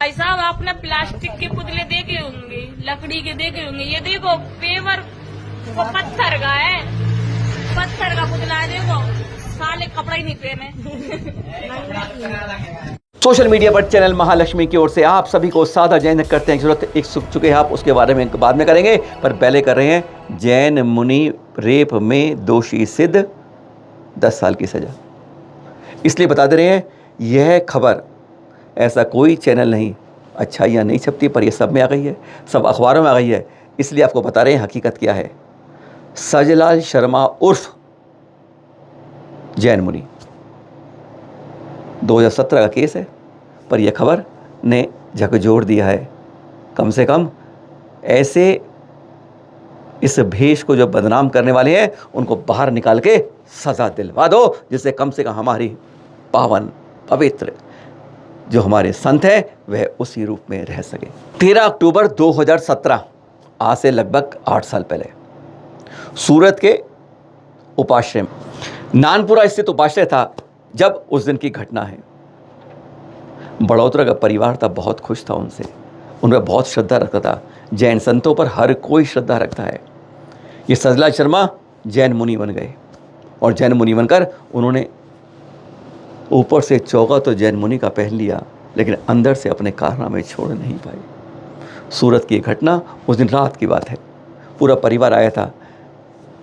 भाई साहब आपने प्लास्टिक के पुतले देखे होंगे, लकड़ी के देखे होंगे, ये देखो पेवर वो पत्थर का है, पत्थर का पुतला है। देखो साले कपड़ा ही नहीं पहने। सोशल मीडिया पर चैनल महालक्ष्मी की ओर से आप सभी को सादा जैन करते हैं। जरूरत एक सुख चुके हैं आप, उसके बारे में बाद में करेंगे, पर पहले कर रहे हैं जैन मुनि रेप में दोषी सिद्ध 10 साल की सजा। इसलिए बता दे रहे हैं, यह खबर ऐसा कोई चैनल नहीं, अच्छाइयाँ नहीं छपती, पर यह सब में आ गई है, सब अखबारों में आ गई है। इसलिए आपको बता रहे हैं हकीकत क्या है। सजलाल शर्मा उर्फ जैन मुनि 2017 का केस है, पर यह खबर ने झकझोर दिया है। कम से कम ऐसे इस भेष को जो बदनाम करने वाले हैं उनको बाहर निकाल के सज़ा दिलवा दो, जिससे कम से कम हमारी पावन पवित्र जो हमारे संत हैं वह उसी रूप में रह सके। 13 अक्टूबर 2017, आज से लगभग 8 साल पहले, सूरत के उपाश्रय में, नानपुरा स्थित उपाश्रय था जब उस दिन की घटना है। बड़ौतरा का परिवार था, बहुत खुश था उनसे, उनमें बहुत श्रद्धा रखता था। जैन संतों पर हर कोई श्रद्धा रखता है। ये सजलाल शर्मा जैन मुनि बन गए, और जैन मुनि बनकर उन्होंने ऊपर से चौका तो जैन मुनि का पहन लिया, लेकिन अंदर से अपने कारनामे छोड़ नहीं पाए। सूरत की घटना उस दिन रात की बात है। पूरा परिवार आया था,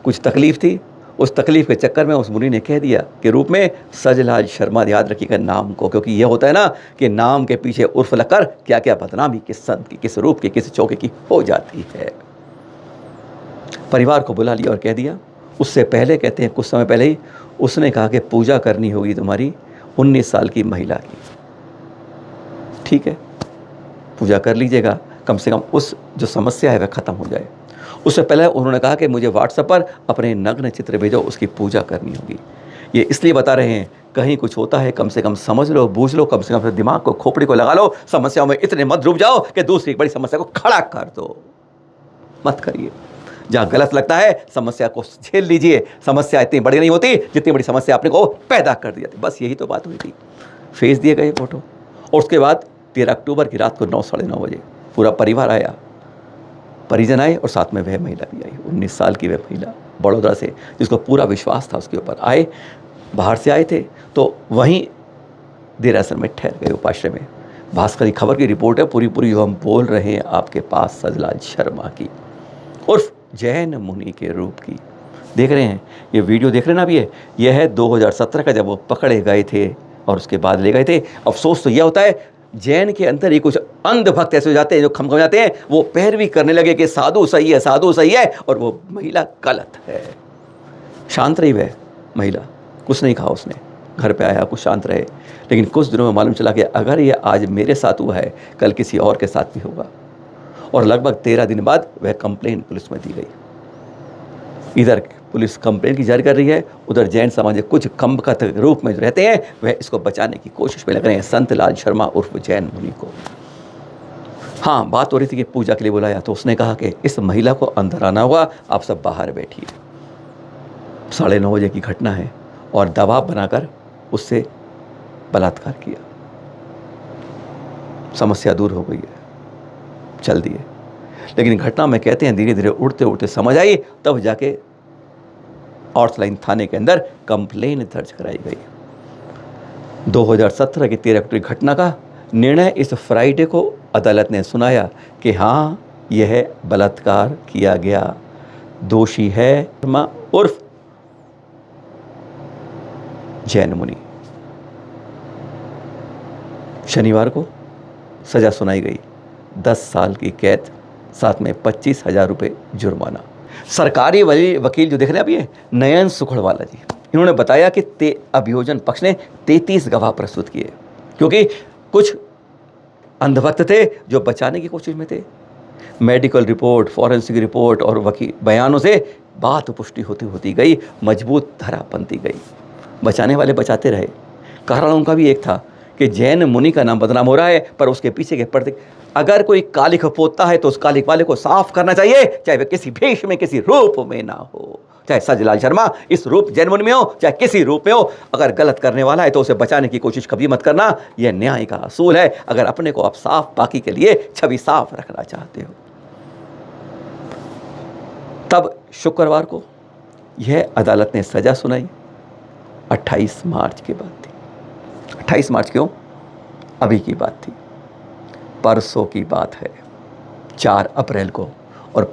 कुछ तकलीफ थी, उस तकलीफ के चक्कर में उस मुनि ने कह दिया कि रूप में सजलाल शर्मा, याद रखिएगा नाम को, क्योंकि यह होता है ना कि नाम के पीछे उर्फ लगकर क्या क्या बदनामी किस संत की, किस रूप की, किस चौके की हो जाती है। परिवार को बुला लिया और कह दिया। उससे पहले कहते हैं कुछ समय पहले ही उसने कहा कि पूजा करनी होगी तुम्हारी 19 साल की महिला की। ठीक है, पूजा कर लीजिएगा, कम से कम उस जो समस्या है वह खत्म हो जाए। उससे पहले उन्होंने कहा कि मुझे व्हाट्सएप पर अपने नग्न चित्र भेजो, उसकी पूजा करनी होगी। ये इसलिए बता रहे हैं, कहीं कुछ होता है कम से कम समझ लो, बूझ लो, कम से कम दिमाग को, खोपड़ी को लगा लो। समस्याओं में इतने मत डूब जाओ कि दूसरी बड़ी समस्या को खड़ा कर दो, मत करिए। जहाँ गलत लगता है समस्या को झेल लीजिए। समस्या इतनी बड़ी नहीं होती जितनी बड़ी समस्या आपने को पैदा कर दी जाती। बस यही तो बात हुई थी। फेस दिए गए फोटो, और उसके बाद 13 अक्टूबर की रात को 9, साढ़े 9 बजे पूरा परिवार आया, परिजन आए, और साथ में वह महिला भी आई, 19 साल की वह महिला बड़ौदा से, जिसको पूरा विश्वास था उसके ऊपर। आए, बाहर से आए थे, तो वहीं देरासर में ठहर गए उपाश्रय में। भास्कर की खबर की रिपोर्ट है पूरी जो हम बोल रहे हैं आपके पास, सजलाल शर्मा की उर्फ जैन मुनि के रूप की। देख रहे हैं, ये वीडियो देख रहे हैं ना अभी, यह है 2017 का, जब वो पकड़े गए थे और उसके बाद ले गए थे। अफसोस तो यह होता है, जैन के अंदर ही कुछ अंध भक्त ऐसे हो जाते हैं जो खम जाते हैं, वो पैरवी करने लगे कि साधु सही है, साधु सही है, और वो महिला गलत है। शांत रही वह महिला, कुछ नहीं कहा उसने, घर पे आया, कुछ शांत रहे। लेकिन कुछ दिनों में मालूम चला कि अगर ये आज मेरे साथ हुआ है, कल किसी और के साथ भी होगा। और लगभग 13 दिन बाद वह कंप्लेन पुलिस में दी गई। इधर पुलिस कंप्लेन की जारी कर रही है, उधर जैन समाज कुछ कमबख्त रूप में जो रहते हैं वह इसको बचाने की कोशिश में लग रहे हैं, संत लाल शर्मा उर्फ जैन मुनि को। हाँ, बात हो रही थी कि पूजा के लिए बुलाया, तो उसने कहा कि इस महिला को अंदर आना होगा, आप सब बाहर बैठिए। 9:30 बजे की घटना है, और दबाव बनाकर उससे बलात्कार किया। समस्या दूर हो गई है, चल दिए। लेकिन घटना में कहते हैं धीरे धीरे उड़ते उड़ते समझ आई, तब जाके ऑर्थ लाइन थाने के अंदर कंप्लेन दर्ज कराई गई। 2017 की 13 अक्टूबर घटना का निर्णय इस फ्राइडे को अदालत ने सुनाया कि हाँ, यह बलात्कार किया गया, दोषी है शर्मा उर्फ जैन मुनि। शनिवार को सजा सुनाई गई, 10 साल की कैद, साथ में 25,000 रुपये जुर्माना। सरकारी वकील जो देख रहे हैं अभी, नयन सुखड़वाला जी, इन्होंने बताया कि अभियोजन पक्ष ने 33 गवाह प्रस्तुत किए, क्योंकि कुछ अंधभक्त थे जो बचाने की कोशिश में थे। मेडिकल रिपोर्ट, फॉरेंसिक रिपोर्ट और वकील बयानों से बात पुष्टि होती गई, मजबूत धारा बनती गई। बचाने वाले बचाते रहे। कारण उनका भी एक था कि जैन मुनि का नाम बदनाम हो रहा है, पर उसके पीछे के पर्दे, अगर कोई कालिख पोतता है तो उस कालिख वाले को साफ करना चाहिए, चाहे वह किसी भेष में, किसी रूप में ना हो। चाहे सजलाल शर्मा इस रूप जैनमुनि में हो, चाहे किसी रूप में हो, अगर गलत करने वाला है तो उसे बचाने की कोशिश कभी मत करना। यह न्याय का असूल है। अगर अपने को आप साफ बाकी के लिए छवि साफ रखना चाहते हो। तब शुक्रवार को यह अदालत ने सजा सुनाई। 28 मार्च की बात थी। 28 मार्च क्यों? अभी की बात थी, परसों की बात है, 4 अप्रैल को। और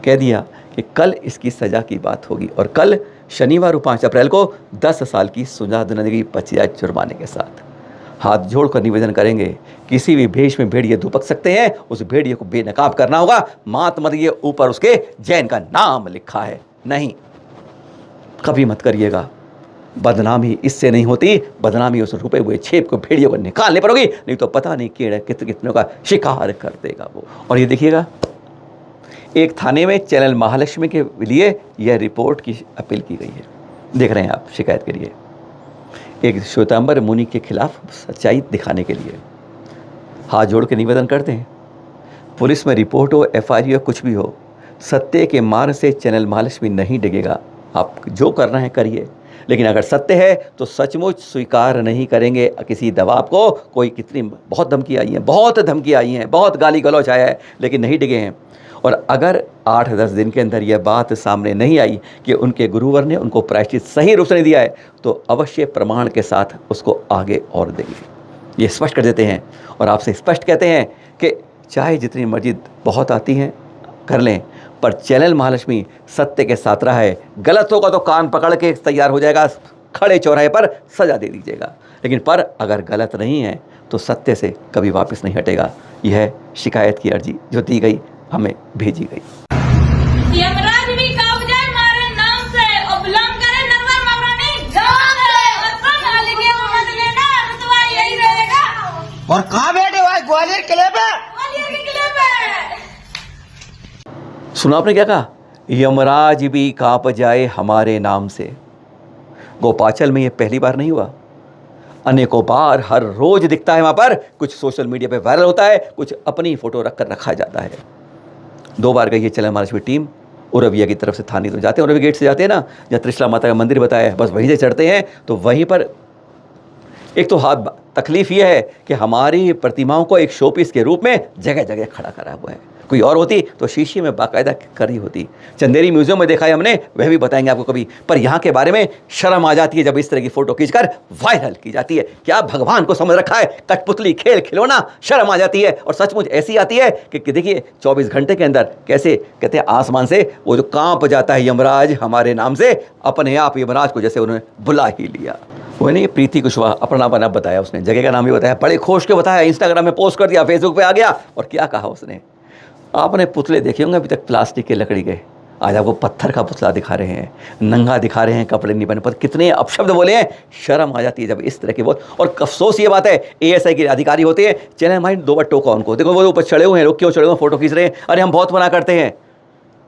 कह दिया कि कल इसकी सज़ा की बात होगी। और कल शनिवार 5 अप्रैल को 10 साल की सजा दिलाने बची जाए जुर्माने के साथ। हाथ जोड़कर निवेदन करेंगे, किसी भी भेष में भेड़िए दुपक सकते हैं, उस भेड़िए को बेनकाब करना होगा। मात मत ये ऊपर उसके जैन का नाम लिखा है, नहीं, कभी मत करिएगा। बदनामी इससे नहीं होती, बदनामी उस रुपए हुए छेप को भेड़ियों को निकालने पर होगी, नहीं तो पता नहीं कितनों का शिकार कर देगा वो। और ये देखिएगा, एक थाने में चैनल महालक्ष्मी के लिए यह रिपोर्ट की अपील की गई है। देख रहे हैं आप, शिकायत के लिए एक श्वेतांबर मुनि के खिलाफ सच्चाई दिखाने के लिए हाथ जोड़ के निवेदन करते हैं। पुलिस में रिपोर्ट हो, FIR हो, कुछ भी हो, सत्य के मार्ग से चैनल महालक्ष्मी नहीं डिगेगा। आप जो करना है करिए, लेकिन अगर सत्य है तो सचमुच स्वीकार नहीं करेंगे किसी दबाव को। कोई कितनी बहुत धमकी आई हैं, बहुत धमकी आई हैं, बहुत गाली गलौच आया है, लेकिन नहीं डिगे हैं। और अगर 8-10 दिन के अंदर यह बात सामने नहीं आई कि उनके गुरुवर ने उनको प्रायश्चित सही रूप से नहीं दिया है, तो अवश्य प्रमाण के साथ उसको आगे और देंगे। ये स्पष्ट कर देते हैं और आपसे स्पष्ट कहते हैं कि चाहे जितनी मर्जी बहुत आती हैं कर लें, पर चैनल महालक्ष्मी सत्य के साथ रहा है। गलत होगा तो कान पकड़ के तैयार हो जाएगा, खड़े चौराहे पर सजा दे दीजिएगा, लेकिन पर अगर गलत नहीं है तो सत्य से कभी वापस नहीं हटेगा। यह शिकायत की अर्जी जो दी गई, हमें भेजी गई। यमराज भी कांप जाए मारे नाम से, उल्लंघन करे नजर ममरानी जान से, मतलब मालिक मत लेना, रुतबा यही रहेगा। और कहाँ बैठे भाई? ग्वालियर किले पे। ग्वालियर के किले पे। सुना आपने क्या कहा? यमराज भी कांप जाए हमारे नाम से। गोपाचल में यह पहली बार नहीं हुआ, अनेकों बार हर रोज दिखता है। वहां पर कुछ सोशल मीडिया पे वायरल होता है, कुछ अपनी फोटो रखकर रखा जाता है। 2 बार गई है चैनल महालक्ष्मी टीम उरविया की तरफ से। थाने तो जाते हैं, उरविया गेट से जाते हैं ना, जहाँ त्रिशला माता का मंदिर बताया है, बस वहीं से चढ़ते हैं तो वहीं पर एक तो तकलीफ यह है कि हमारी प्रतिमाओं को एक शोपीस के रूप में जगह जगह खड़ा करा हुआ है। कोई और होती तो शीशे में बाकायदा करी होती। चंदेरी म्यूजियम में देखा है हमने, वह भी बताएंगे आपको कभी। पर यहाँ के बारे में शर्म आ जाती है जब इस तरह की फोटो खींचकर वायरल की जाती है। क्या भगवान को समझ रखा है? कठपुतली खेल खिलौना। शर्म आ जाती है और सचमुच ऐसी आती है कि देखिए 24 घंटे के अंदर कैसे कहते हैं आसमान से वो जो कांप जाता है यमराज हमारे नाम से, अपने आप यमराज को जैसे उन्होंने बुला ही लिया। वो नहीं, प्रीति कुशवाहा अपना नाम बताया उसने, जगह का नाम भी बताया, बड़े खोज के बताया, इंस्टाग्राम में पोस्ट कर दिया, फेसबुक पे आ गया। और क्या कहा उसने? आपने पुतले देखे होंगे अभी तक प्लास्टिक के, लकड़ी के, आज आपको पत्थर का पुतला दिखा रहे हैं, नंगा दिखा रहे हैं, कपड़े नहीं पहने, पर कितने अपशब्द बोले हैं। शर्म आ जाती है जब इस तरह की बोल। और अफसोस ये बात है, ASI के अधिकारी होते हैं, चैनल माइंड 2 बार टोका उनको, देखो वो ऊपर चढ़े हुए हैं, लोग क्यों चढ़े हुए हैं, फोटो खींच रहे हैं, अरे हम बहुत मना करते हैं।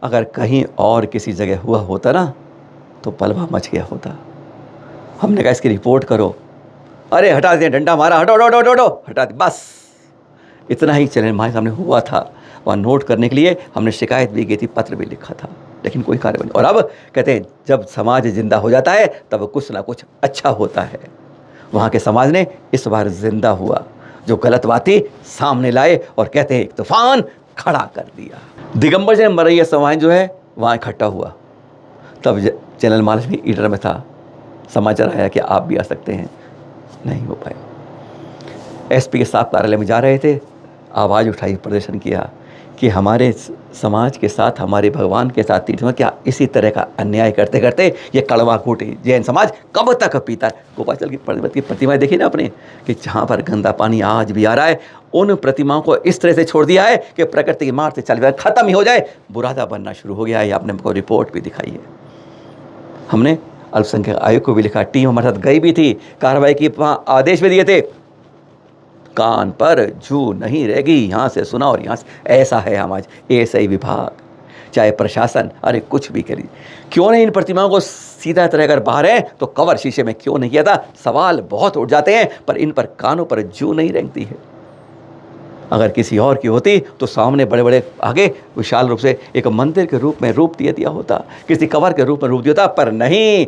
अगर कहीं और किसी जगह हुआ होता ना तो पलवा मच गया होता। हमने कहा इसकी रिपोर्ट करो, अरे हटा दें, डंडा मारा, हटो हटो हटो हटो, हटा दे, बस इतना ही चैनल हमारे सामने हुआ था। वहाँ नोट करने के लिए हमने शिकायत भी की थी, पत्र भी लिखा था, लेकिन कोई कार्रवाई नहीं। और अब कहते हैं जब समाज जिंदा हो जाता है तब कुछ ना कुछ अच्छा होता है। वहाँ के समाज ने इस बार जिंदा हुआ, जो गलत बातें सामने लाए और कहते हैं एक तूफान खड़ा कर दिया। दिगंबर जैन मरैया समाज जो है वहाँ इकट्ठा हुआ, तब चैनल महालक्ष्मी ईडर में था, समाचार आया कि आप भी आ सकते हैं, नहीं हो पाए। SP के साफ कार्यालय में जा रहे थे, आवाज़ उठाई, प्रदर्शन किया कि हमारे समाज के साथ, हमारे भगवान के साथ तीर्थों में क्या इसी तरह का अन्याय करते करते ये कड़वा कूटी जैन समाज कब तक पीता है। गोपाचल की पर्वत की प्रतिमाएं देखी ना आपने, कि जहाँ पर गंदा पानी आज भी आ रहा है, उन प्रतिमाओं को इस तरह से छोड़ दिया है कि प्रकृति की मार से चल खत्म ही हो जाए, बुरादा बनना शुरू हो गया है। आपने हमको रिपोर्ट भी दिखाई है, हमने अल्पसंख्यक आयोग को भी लिखा, टीम हमारे साथ गई भी थी, कार्रवाई की वहाँ आदेश भी दिए थे। कान पर जू नहीं रहेगी, यहाँ से सुना और यहाँ से, ऐसा है हमारा ASI विभाग, चाहे प्रशासन, अरे कुछ भी करिए। क्यों नहीं इन प्रतिमाओं को सीधा तरह अगर बाहर है तो कवर शीशे में क्यों नहीं किया था? सवाल बहुत उठ जाते हैं, पर इन पर कानों पर जू नहीं रेंगती है। अगर किसी और की होती तो सामने बड़े बड़े आगे विशाल रूप से एक मंदिर के रूप में रूप दिया होता, किसी कवर के रूप में रूप दिया होता, पर नहीं,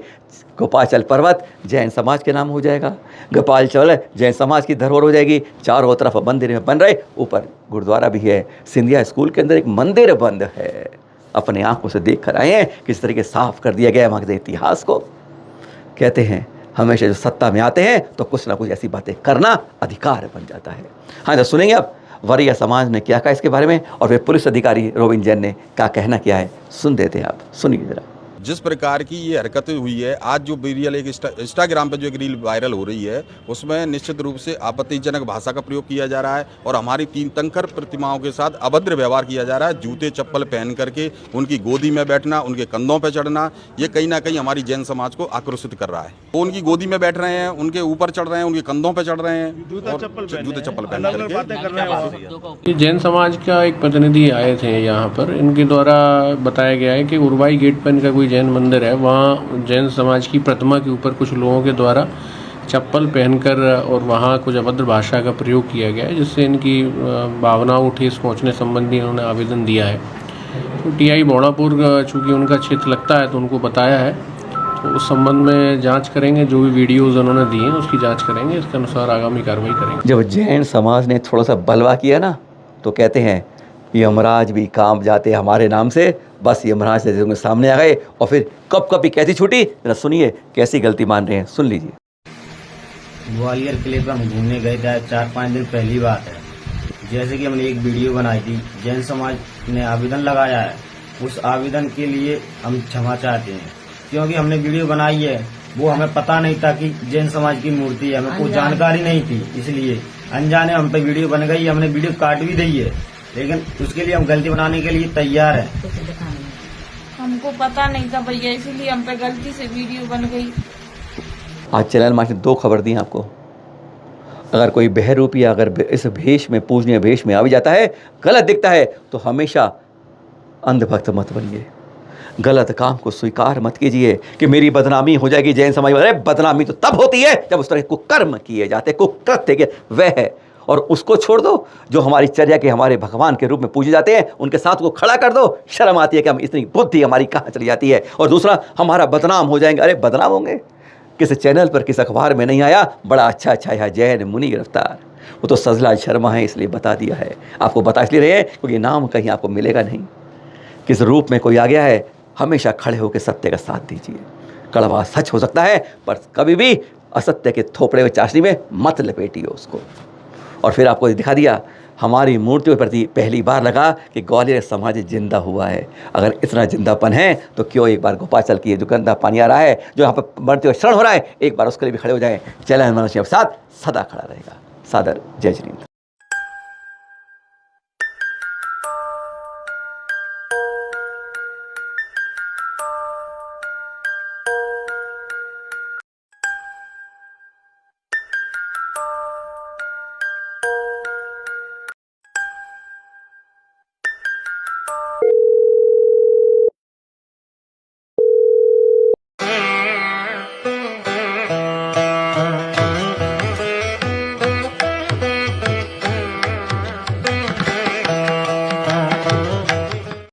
गोपाचल पर्वत जैन समाज के नाम हो जाएगा, गोपालचल जैन समाज की धरोहर हो जाएगी। चारों तरफ मंदिर में बन रहे, ऊपर गुरुद्वारा भी है। सिंधिया स्कूल के अंदर एक मंदिर बंद है, अपने आंखों से देख कर आए हैं किस तरीके साफ कर दिया गया है वहाँ के इतिहास को। कहते हैं हमेशा जो सत्ता में आते हैं तो कुछ ना कुछ ऐसी बातें करना अधिकार बन जाता है। हाँ, तो सुनेंगे अब वरीय समाज ने क्या कहा इसके बारे में, और फिर पुलिस अधिकारी रोबिन जैन ने क्या कहना किया है, सुन देते हैं आप, सुनिए जरा। जिस प्रकार की ये हरकत हुई है, आज जो रील एक इंस्टाग्राम पे जो एक रील वायरल हो रही है, उसमें निश्चित रूप से आपत्तिजनक भाषा का प्रयोग किया जा रहा है और हमारी 3 कंकर प्रतिमाओं के साथ अभद्र व्यवहार किया जा रहा है। जूते चप्पल पहन करके उनकी गोदी में बैठना, उनके कंधों पर चढ़ना, ये कहीं ना कहीं हमारी जैन समाज को आक्रोशित कर रहा है। वो उनकी गोदी में बैठ रहे हैं, उनके ऊपर चढ़ रहे हैं, उनके कंधों पर चढ़ रहे हैं, जूते चप्पल पहन करके। जैन समाज का एक प्रतिनिधि आए थे यहाँ पर, इनके द्वारा बताया गया है कि उरवाई गेट पर इनका कोई जैन मंदिर है, वहाँ जैन समाज की प्रतिमा के ऊपर कुछ लोगों के द्वारा चप्पल पहनकर और वहाँ कुछ अभद्र भाषा का प्रयोग किया गया है, जिससे इनकी भावनाओं को ठेस पहुँचने संबंधी इन्होंने आवेदन दिया है। तो टीआई भोड़ापुर चूँकि उनका क्षेत्र लगता है तो उनको बताया है, तो उस संबंध में जांच करेंगे। जो भी वीडियोज़ उन्होंने दिए हैं उसकी जांच करेंगे, इसके अनुसार आगामी कार्रवाई करेंगे। जब जैन समाज ने थोड़ा सा बलवा किया ना, तो कहते हैं यमराज भी कांप जाते हमारे नाम से, बस यमराज से उनके सामने आ गए और फिर कब कभी कैसी छूटी, जरा सुनिए कैसी गलती मान रहे हैं, सुन लीजिए। ग्वालियर किले पर हम घूमने गए थे, 4-5 दिन पहली बात है। जैसे कि हमने एक वीडियो बनाई थी, जैन समाज ने आवेदन लगाया है, उस आवेदन के लिए हम क्षमा चाहते हैं, क्योंकि हमने वीडियो बनाई है, वो हमें पता नहीं था कि जैन समाज की मूर्ति है, हमें कोई जानकारी नहीं थी, इसलिए अनजाने हम पे वीडियो बन गई। हमने वीडियो काट भी दी है, लेकिन उसके लिए हम गलती बनाने के लिए तैयार है। हमको पता नहीं था भैया, इसीलिए हम पे गलती से वीडियो बन गई। आज चैनल मार्च ने 2 खबर दी आपको। अगर कोई बहरूप या अगर इस भेष में, पूजनीय भेष में आ भी जाता है, गलत दिखता है, तो हमेशा अंधभक्त मत बनिए, गलत काम को स्वीकार मत कीजिए कि मेरी बदनामी हो जाएगी जैन समाज। अरे बदनामी तो तब होती है जब उस तरह के कुकर्म किए जाते, कुकृत्य के वह है, और उसको छोड़ दो जो हमारी चर्या के, हमारे भगवान के रूप में पूजे जाते हैं, उनके साथ को खड़ा कर दो। शर्म आती है कि हम इतनी बुद्धि हमारी कहाँ चली जाती है। और दूसरा, हमारा बदनाम हो जाएंगे। अरे बदनाम होंगे, किस चैनल पर, किस अखबार में नहीं आया, बड़ा अच्छा यहाँ जैन मुनि गिरफ्तार, वो तो सजला शर्मा है, इसलिए बता दिया है। आपको बता इसलिए रहे हैं क्योंकि नाम कहीं आपको मिलेगा नहीं। किस रूप में कोई आ गया है, हमेशा खड़े होकर सत्य का साथ दीजिए। कड़वा सच हो सकता है, पर कभी भी असत्य के थोपड़े हुए चाशनी में मत लपेटिए उसको। और फिर आपको दिखा दिया, हमारी मूर्तियों के प्रति पहली बार लगा कि ग्वालियर समाज जिंदा हुआ है। अगर इतना जिंदापन है तो क्यों एक बार गोपाचल की जो गंदा पानी आ रहा है, जो यहाँ पर मरते हुए शरण हो रहा है, एक बार उसके लिए भी खड़े हो जाएं। चैनल मनुष्य के साथ सदा खड़ा रहेगा। सादर जय श्री हिंद।